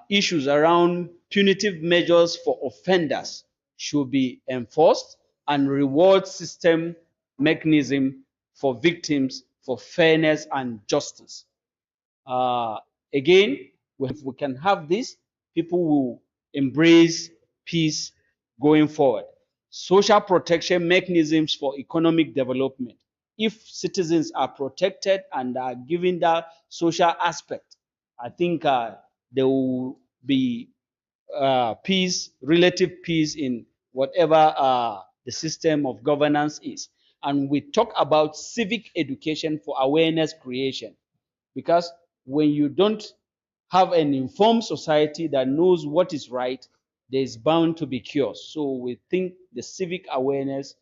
issues around punitive measures for offenders should be enforced, and reward system mechanism for victims for fairness and justice. Uh, Again, if we can have this, people will embrace peace going forward. Social protection mechanisms for economic development. If citizens are protected and are given that social aspect, I think there will be peace, relative peace in whatever the system of governance is. And we talk about civic education for awareness creation, because when you don't have an informed society that knows what is right, there's bound to be chaos. So we think the civic awareness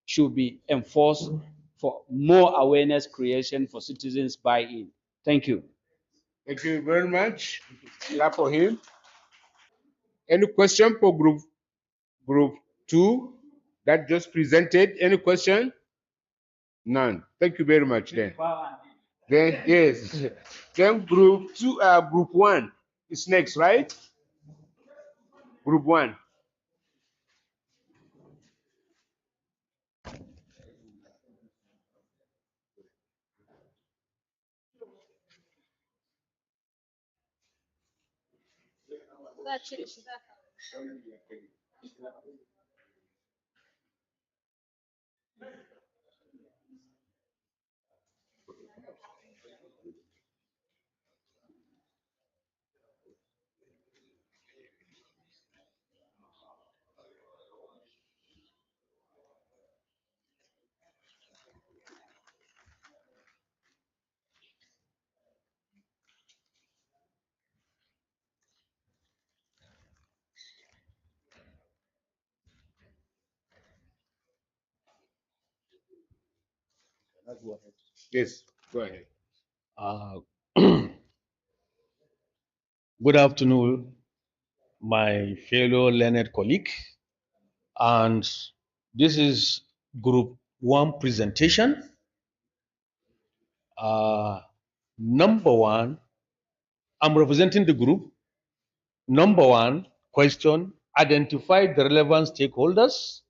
should be enforced for more awareness creation for citizens buy-in. Thank you. Thank you very much. Clap for him. Any question for group two that just presented? Any question? None. Thank you very much. Then yes. Then group two, group one is next, right? Group one. Yes, go ahead. Uh, Good afternoon, my fellow learned colleague. And this is group one presentation. Uh, Number one, I'm representing the group. Number one question, identify the relevant stakeholders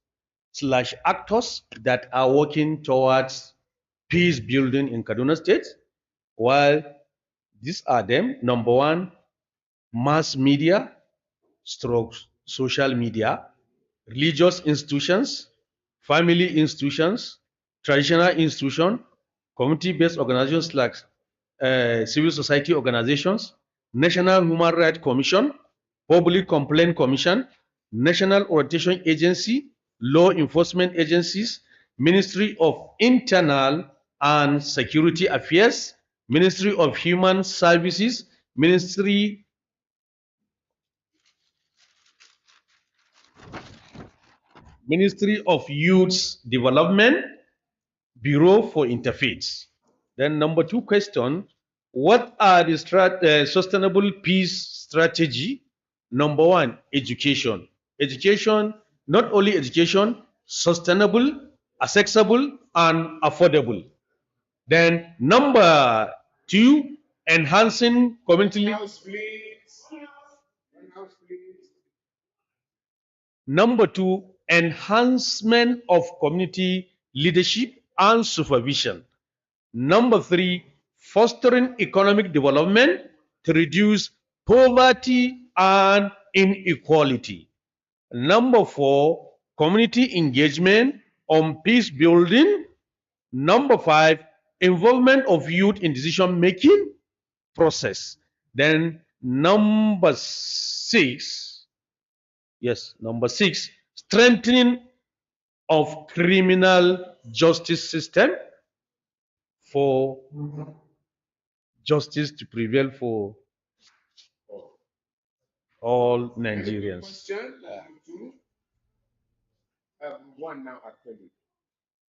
slash actors that are working towards peace building in Kaduna State. While these are them, number one, mass media, strokes social media, religious institutions, family institutions, traditional institutions, community-based organizations like civil society organizations, National Human Rights Commission, Public Complaint Commission, National Orientation Agency, law enforcement agencies, Ministry of Internal and Security Affairs, Ministry of Human Services, Ministry of Youth Development, Bureau for Interfaith. Then number two question, what are the sustainable peace strategy? Number one, education. Education, not only education, sustainable, accessible, and affordable. Then number two, enhancing community. House, please. House, please. Number two, enhancement of community leadership and supervision. Number three, fostering economic development to reduce poverty and inequality. Number four, community engagement on peace building. Number five, involvement of youth in decision making process. Then number six, yes, number six, strengthening of criminal justice system for justice to prevail for all Nigerians. Question two. One now actually.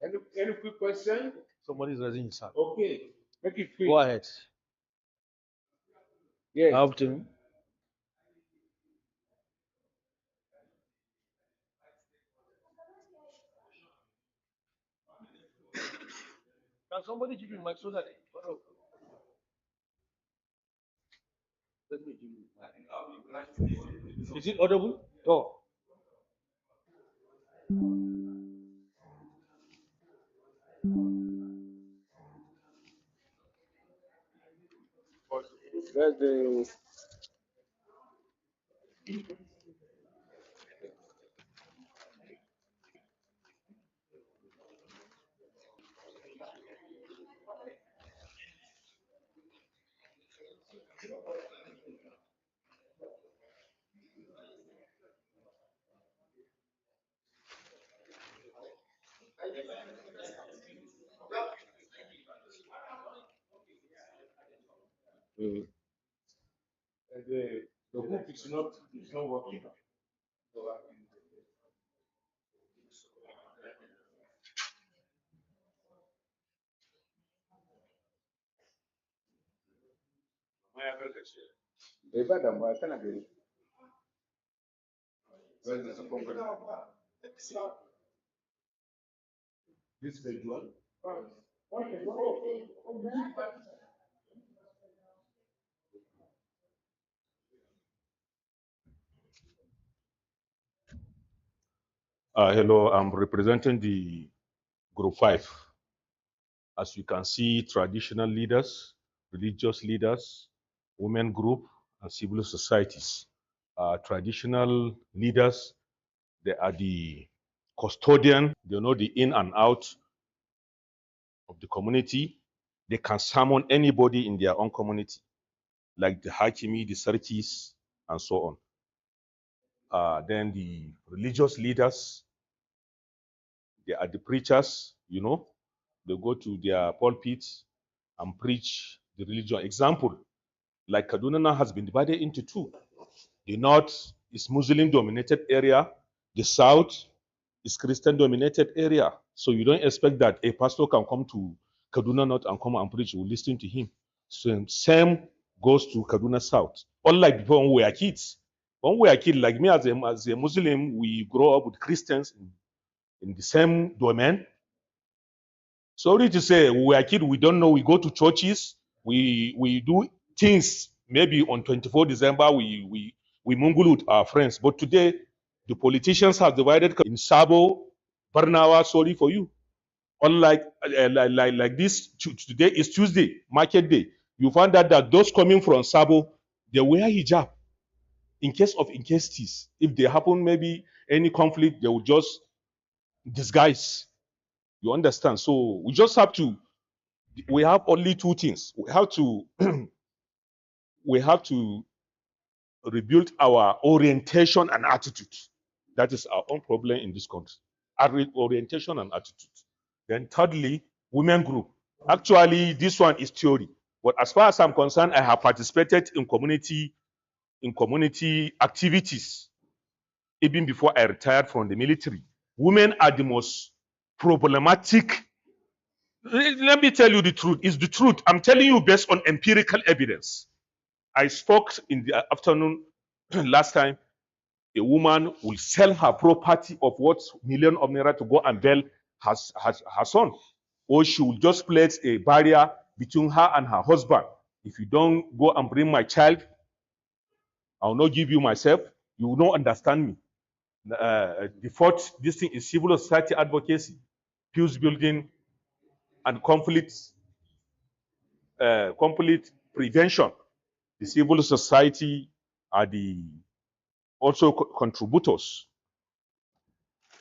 Any quick question? Somebody is raising his hand. Okay. Make it quick. Go ahead. Yes. After. Can somebody give me mic so that Is it audible? Oh. That's the mm. The hook is not working. Bai ba damuwa kana gani. Where's the second one? This visual. Hello, I'm representing the Group 5. As you can see, traditional leaders, religious leaders, women group, and civil societies. Traditional leaders, they are the custodian, they know the in and out of the community. They can summon anybody in their own community, like the Hakimi, the Sarkis, and so on. Then the religious leaders, they are the preachers, they go to their pulpits and preach the religion. Example, like Kaduna now has been divided into two. The north is Muslim dominated area, the south is Christian dominated area. So you don't expect that a pastor can come to Kaduna North and come and preach, you will listen to him. So same goes to Kaduna South. Unlike before when we were kids. When we were kids, like me as a Muslim, we grow up with Christians in the same domain. Sorry to say, we were kids, we don't know, we go to churches, we do things. Maybe on 24 December, we mingle with our friends. But today, the politicians have divided in Sabo, Barnawa, sorry for you. Unlike like this, today is Tuesday, market day. You find out that those coming from Sabo, they wear hijab in case of injustice. If they happen, maybe any conflict, they will just disguise. You understand? So we just have to. We have only two things. We have to rebuild our orientation and attitude. That is our own problem in this country. Our orientation and attitude. Then thirdly, women group. Actually, this one is theory. But as far as I'm concerned, I have participated in community activities even before I retired from the military. Women are the most problematic. Let me tell you the truth. It's the truth. I'm telling you based on empirical evidence. I spoke in the afternoon last time. A woman will sell her property of what million of naira to go and bail her son, or she will just place a barrier between her and her husband. If you don't go and bring my child, I will not give you myself. You will not understand me. The fourth, this thing is civil society advocacy, peace building, and conflict prevention. The civil society are the also contributors.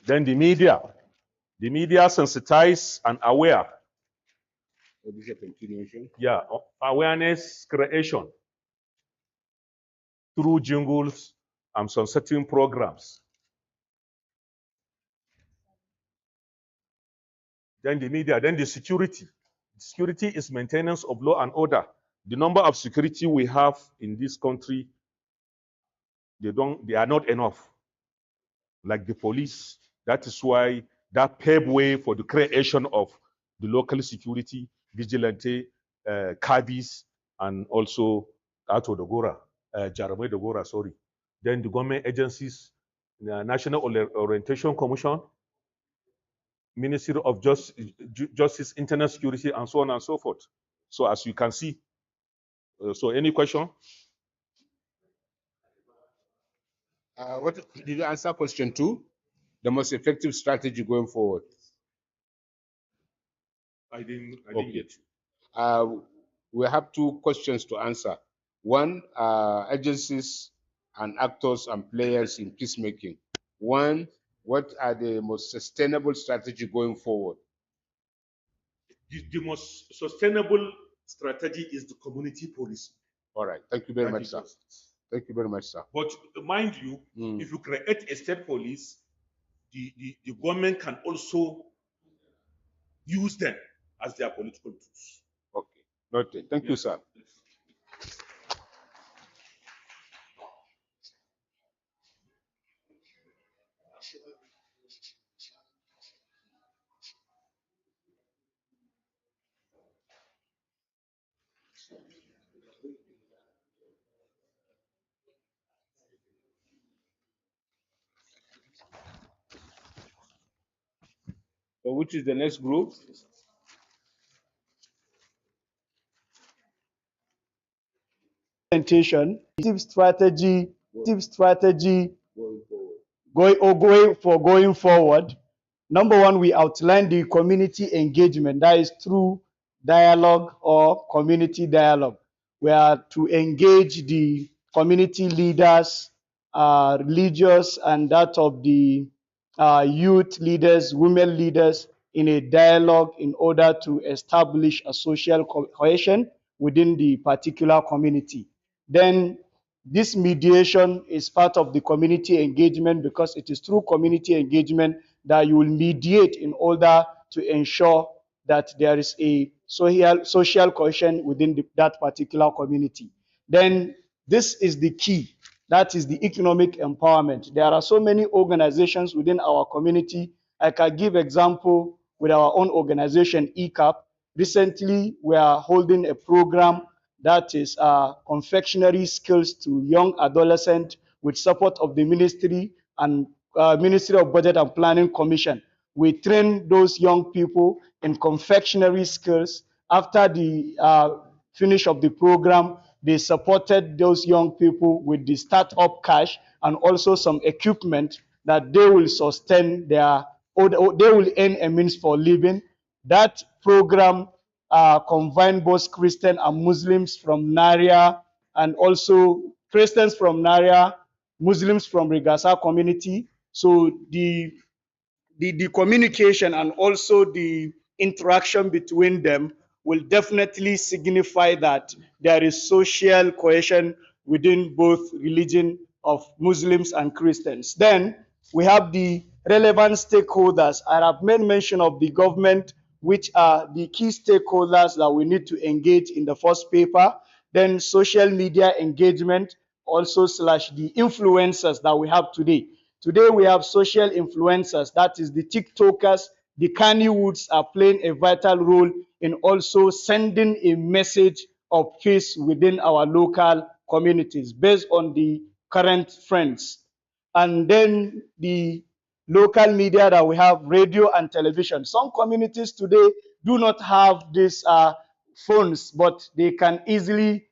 Then the media sensitized and aware. So this is a continuation. Yeah, awareness creation through jingles and some certain programs. Then the media, then the security. Security is maintenance of law and order. The number of security we have in this country, they are not enough. Like the police. That is why that paved way for the creation of the local security, vigilante, cabbies, and also Ato Dogora, Jarame Dogora, sorry. Then the government agencies, the National Orientation Commission, Ministry of Justice, Internal Security, and so on and so forth. So as you can see, so any question? What did you answer question 2? The most effective strategy going forward. I didn't get you. We have 2 questions to answer. One, agencies and actors and players in peacemaking. One, what are the most sustainable strategy going forward? The most sustainable strategy is the community policy. All right. Thank you very That much, is sir. just it. Thank you very much, sir. But mind you, if you create a state police, the government can also use them as their political tools. Okay. Noted. Thank you, Yes. sir. So which is the next group? Implementation strategy going forward. Number one, we outline the community engagement. That is through dialogue or community dialogue. We are to engage the community leaders, religious, and that of the youth leaders, women leaders in a dialogue in order to establish a social cohesion within the particular community. Then this mediation is part of the community engagement because it is through community engagement that you will mediate in order to ensure that there is a social cohesion within that particular community. Then this is the key. That is the economic empowerment. There are so many organizations within our community. I can give example with our own organization, ECAP. Recently, we are holding a program that is confectionery skills to young adolescents with support of the ministry and Ministry of Budget and Planning Commission. We train those young people in confectionery skills. After the finish of the program, they supported those young people with the startup cash and also some equipment that they will sustain their, or they will earn a means for living. That program combined both Christian and Muslims from Naria, and also Christians from Naria, Muslims from Rigasa community. So the communication and also the interaction between them will definitely signify that there is social cohesion within both religion of Muslims and Christians. Then we have the relevant stakeholders. I have made mention of the government, which are the key stakeholders that we need to engage in the first paper. Then social media engagement, also slash the influencers that we have today. Today we have social influencers, that is the TikTokers, the Woods are playing a vital role in also sending a message of peace within our local communities based on the current trends. And then the local media that we have, radio and television. Some communities today do not have these phones, but they can easily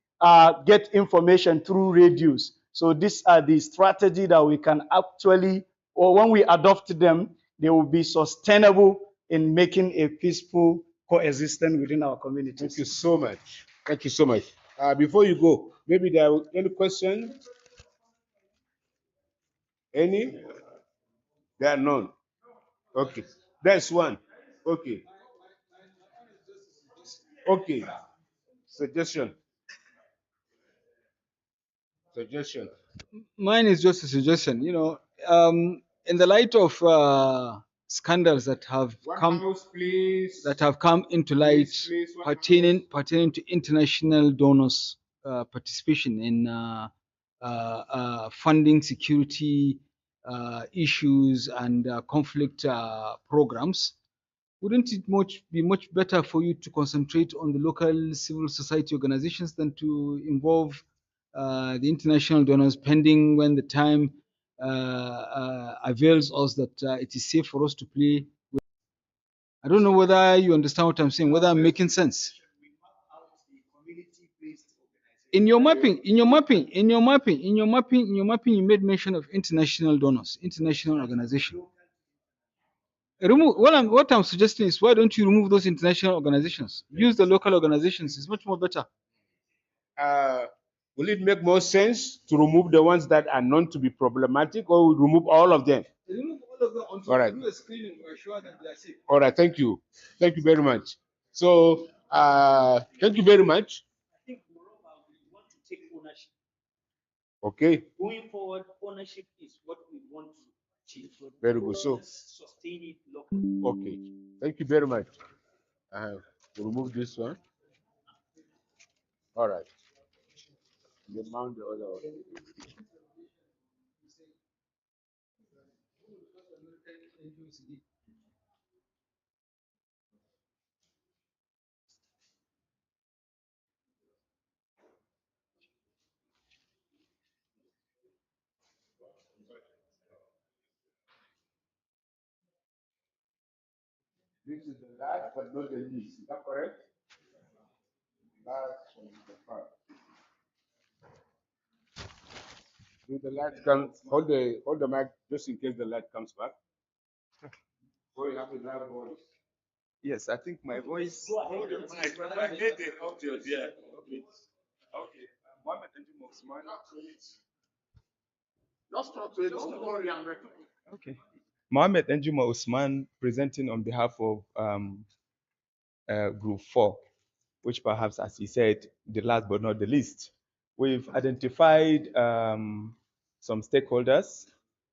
get information through radios. So these are the strategy that we can actually, or when we adopt them, they will be sustainable in making a peaceful coexistence within our communities. Thank you so much. Thank you so much. Before you go, maybe there are any question? Any? There are none. Okay. That's one. Okay. Okay. Suggestion. Suggestion. Mine is just a suggestion. In the light of scandals that have One come house, please. into light Please, one pertaining to international donors' participation in funding security issues and conflict programs. Wouldn't it be much better for you to concentrate on the local civil society organizations than to involve the international donors, pending when the time avails us that it is safe for us to play? I don't know whether you understand what I'm saying, whether I'm making sense. in your mapping, you made mention of international donors, international organization. What I'm suggesting is, why don't you remove those international organizations? Use the local organizations. It's much more better. Will it make more sense to remove the ones that are known to be problematic, or remove all of them? Remove all of them until All right. you do a screening or sure that they are safe. All right, thank you. Thank you very much. So, thank you very much. I think moreover, we want to take ownership. Okay, Going forward, ownership is what we want to achieve. very good. So, Let's sustain it locally. okay, thank you very much. We'll remove this one. All right. Then mount the other one. This is the last but not the least. Is that correct? Last one is the first. If the light comes, hold the mic just in case the light comes back. So you have a loud voice. Yes, I think my voice. Hold the mic. I made it out your dear. Okay. Okay. Mohammed Anjuma Usman. Just talk to it. Don't worry, I'm recording. Okay. Mohammed Anjuma Usman presenting on behalf of Group 4, which perhaps, as he said, the last but not the least. We've identified some stakeholders,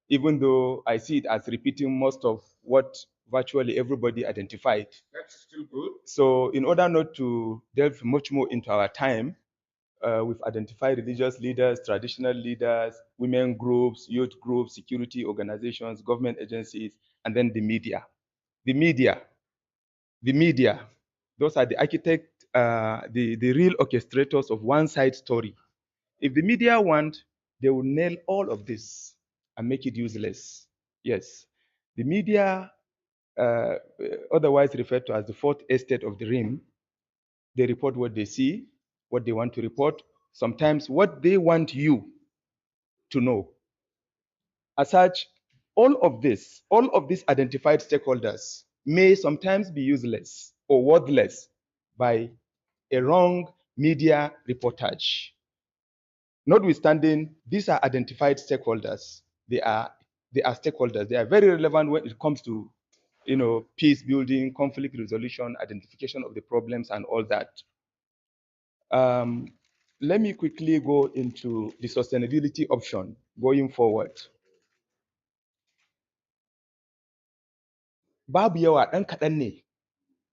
even though I see it as repeating most of what virtually everybody identified. That's still good. So in order not to delve much more into our time, we've identified religious leaders, traditional leaders, women groups, youth groups, security organizations, government agencies, and then the media. The media, those are the architect, the real orchestrators of one side story. If the media want, they will nail all of this and make it useless. Yes, the media, otherwise referred to as the fourth estate of the rim, they report what they see, what they want to report, sometimes what they want you to know. As such, all of these identified stakeholders may sometimes be useless or worthless by a wrong media reportage. Notwithstanding, these are identified stakeholders. They are stakeholders. They are very relevant when it comes to, peace building, conflict resolution, identification of the problems, and all that. Let me quickly go into the sustainability option going forward. Babu yawa ɗan kaɗan ne.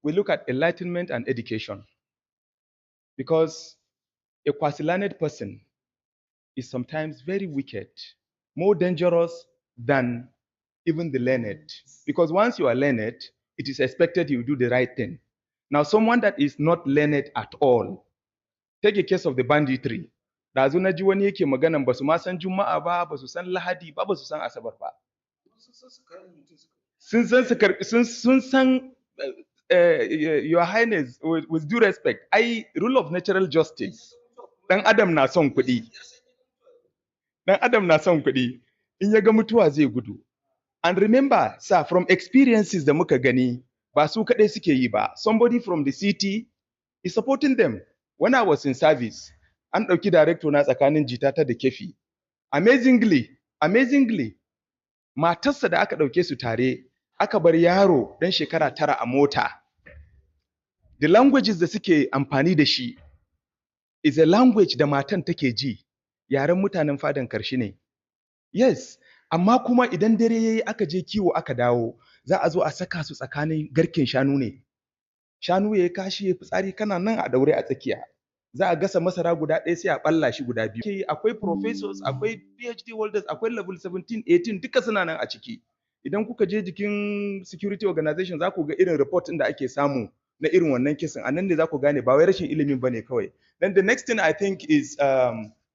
We look at enlightenment and education, because a quasi-learned person is sometimes very wicked, more dangerous than even the learned. Because once you are learned, it is expected you do the right thing. Now, someone that is not learned at all, take a case of the banditry. Ɗazu na ji wani yake maganan ba su ma san Juma'a ba, ba su san Lahadi ba, ba su san Asabar ba. Sun san, Your Highness, with due respect, rule of natural justice. Dan Adam na son kuɗi. Dan Adam na son kuɗi. In ya ga mutuwa zai gudu. And remember, sir, from experiences da muka gani, ba su kaɗai suke yi ba. Somebody from the city is supporting them. When I was in service, an ɗauki director na tsakanin Jitata da Kefi. Amazingly, matarsa da aka ɗauke su tare, aka bar yaro ɗan shekara 9 a mota. The languages da suke amfani da shi is a language da matan take ji, yaren mutanen fadan karshe ne. Yes, amma kuma idan dare yayi aka je kiwo aka dawo, za a zo a saka su tsakanin garken shanu ne. Shanu yayi kashi yayi fitsari, kana nan a daure a tsakiya. Za a gasa masara guda ɗaya sai a ɓalla shi guda biyu. Akwai professors, akwai PhD holders, akwai level 17, 18 duka suna nan a ciki. Idan kuka je jikin security organization za ku ga irin report ɗin da ake samu na irin wannan kisan. A nan ne za ku gane ba wai rashin ilimin bane kawai. Then the next thing I think is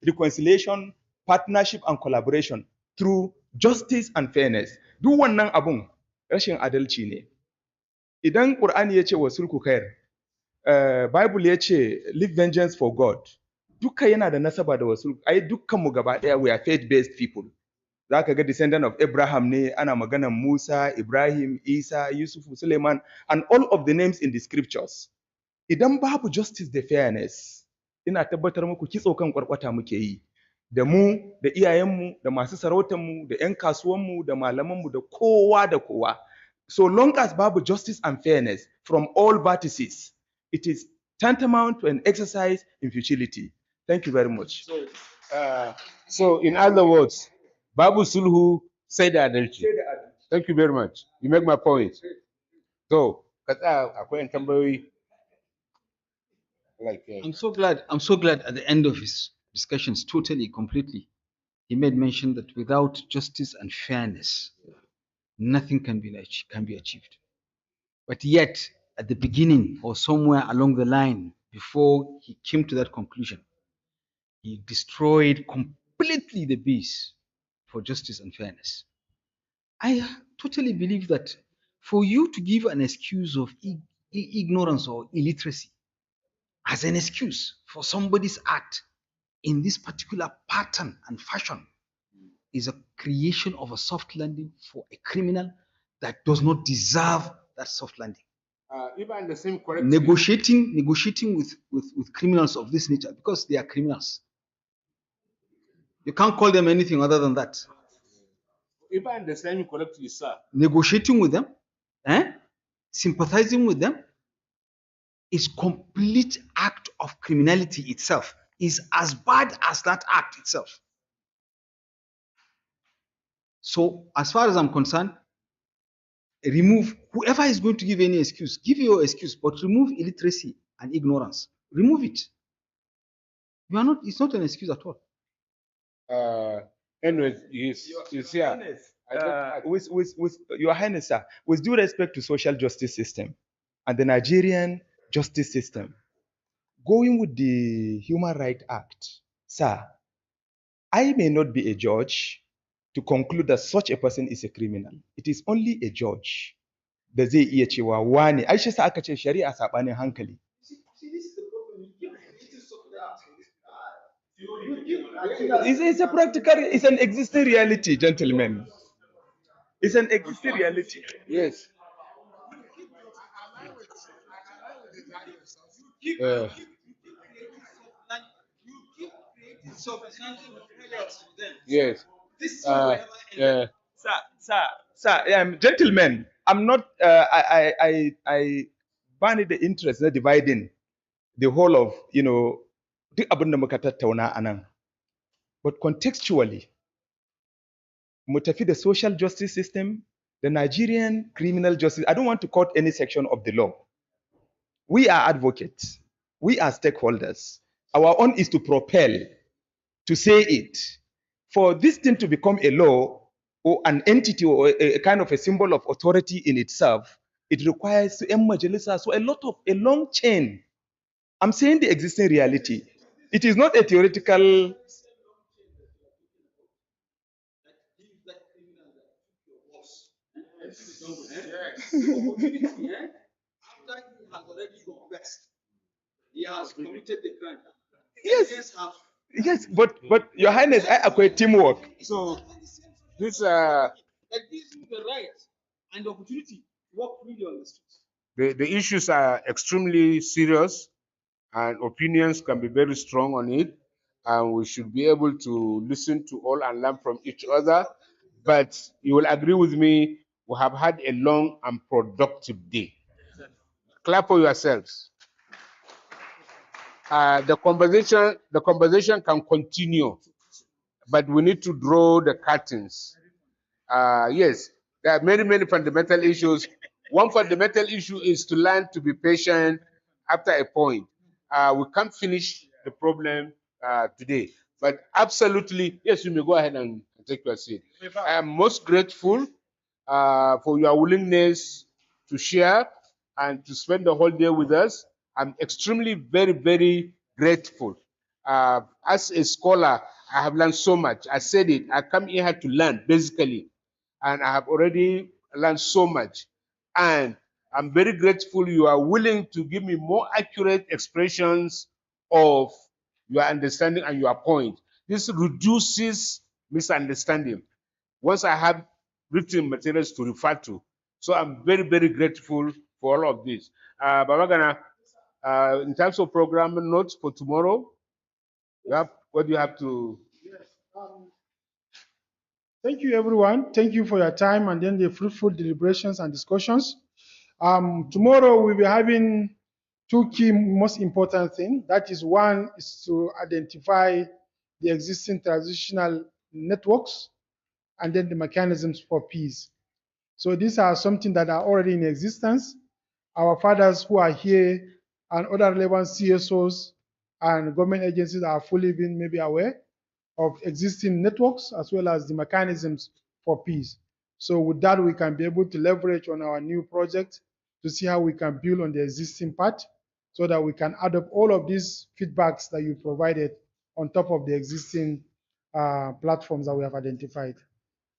reconciliation, partnership and collaboration through justice and fairness. Duk wannan abun rashin adalci ne. Idan Qur'ani ya ce wa sulhu khair, Bible ya ce leave vengeance for God. duka yana da nasaba da wasu, ai dukkan mu gaba daya we are faith based people. Zaka ga descendant of Abraham ne, ana maganan Musa, Ibrahim, Isa, Yusuf, Suleiman, and all of the names in the scriptures. Idan babu justice da fairness, ina tabbatar muku kitso kan kwarkwata muke yi. Da mu, da iyayenmu, da masu sarautanmu, da 'yan kasuwanmu, da malamanmu, da kowa da kowa. So long as babu justice and fairness from all vertices, it is tantamount to an exercise in futility. Thank you very much. So in other words, Babu Sulhu said adalci. Thank you very much. You make my point. So, akwai tambayoyi like I'm so glad at the end of his discussions, totally, completely, he made mention that without justice and fairness, nothing can be achieved. But yet, at the beginning or somewhere along the line, before he came to that conclusion, he destroyed completely the base for justice and fairness. I totally believe that for you to give an excuse of ignorance or illiteracy as an excuse for somebody's act in this particular pattern and fashion is a creation of a soft landing for a criminal that does not deserve that soft landing. even the same correct Negotiating with criminals of this nature, because they are criminals. You can't call them anything other than that. If I understand you correctly, sir. Negotiating with them, sympathizing with them, is complete act of criminality itself, is as bad as that act itself. So as far as I'm concerned, remove whoever is going to give any excuse, give your excuse, but remove illiteracy and ignorance. Remove it. You are not, it's not an excuse at all. Anyways, he's here. With Your Highness, sir, with due respect to social justice system and the Nigerian justice system, going with the Human Rights Act, sir, I may not be a judge to conclude that such a person is a criminal. It is only a judge da zai iya cewa wane, ai shi sa aka ce shari'a sabanin hankali. It's a practical, it's an existing reality, gentlemen. It's an existing reality. Yes. Yes. Gentlemen, I'm not. I bani the interest in dividing the whole of duk abin da muka tattauna anan. But contextually, mu tafi the social justice system, the Nigerian criminal justice. I don't want to quote any section of the law. We are advocates. We are stakeholders. Our own is to propel, to say it. For this thing to become a law or an entity or a kind of a symbol of authority in itself, it requires so a long chain. I'm saying the existing reality. It is not a theoretical. Yes, but Your Highness, I acquire teamwork. So this that gives you the right and the opportunity to walk freely on the streets. the issues are extremely serious and opinions can be very strong on it, and we should be able to listen to all and learn from each other. But you will agree with me, we have had a long and productive day. Clap for yourselves. The conversation can continue, but we need to draw the curtains. Yes, there are many fundamental issues. One fundamental issue is to learn to be patient after a point. We can't finish the problem today, but absolutely, yes, you may go ahead and take your seat. I am most grateful for your willingness to share and to spend the whole day with us. I'm extremely very grateful. As a scholar, I have learned so much. I said it, I come here to learn basically, and I have already learned so much. And I'm very grateful you are willing to give me more accurate expressions of your understanding and your point. This reduces misunderstanding once I have written materials to refer to. So I'm very, very grateful for all of this. Baba Gana, in terms of program notes for tomorrow, what do you have to? Thank you, everyone. Thank you for your time and then the fruitful deliberations and discussions. Tomorrow we'll be having two key most important things. That is, one is to identify the existing transitional networks and then the mechanisms for peace. So these are something that are already in existence. Our fathers who are here and other relevant CSOs and government agencies are fully been maybe aware of existing networks as well as the mechanisms for peace. So with that, we can be able to leverage on our new project to see how we can build on the existing part so that we can add up all of these feedbacks that you provided on top of the existing platforms that we have identified.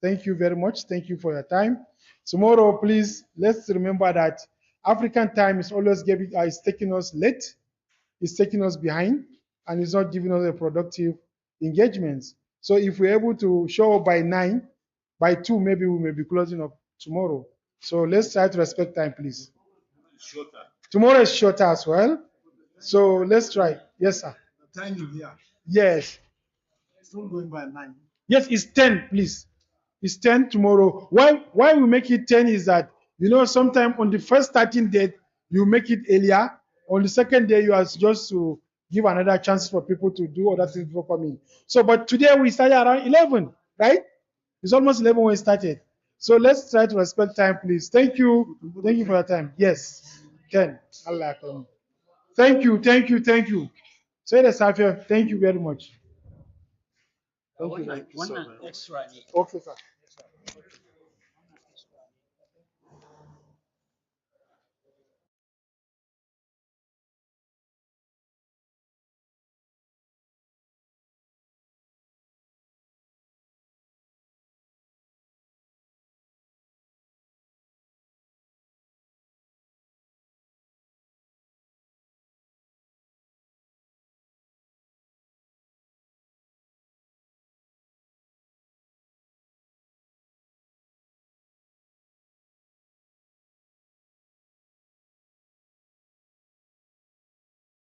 Thank you very much. Thank you for your time. Tomorrow, please, let's remember that African time is always is taking us late, it's taking us behind, and it's not giving us a productive engagements. So if we're able to show up by 9, by 2, maybe we may be closing up tomorrow. So let's try to respect time, please. Tomorrow is shorter as well. So let's try. Yes, sir. The time is here. Yes. It's not going by 9. Yes, it's 10, please. It's 10 tomorrow. Why we make it 10 is that, you know, sometime on the first starting date, you make it earlier. On the second day, you are just to give another chance for people to do other things before coming. So, but today we started around 11, right? It's almost 11 when we started. So let's try to respect time, please. Thank you. Thank you for your time. Yes. 10. Allah. Thank you. Thank you. Thank you. Say the Safia. Thank you very much. Thank you. One extra. Okay, sir.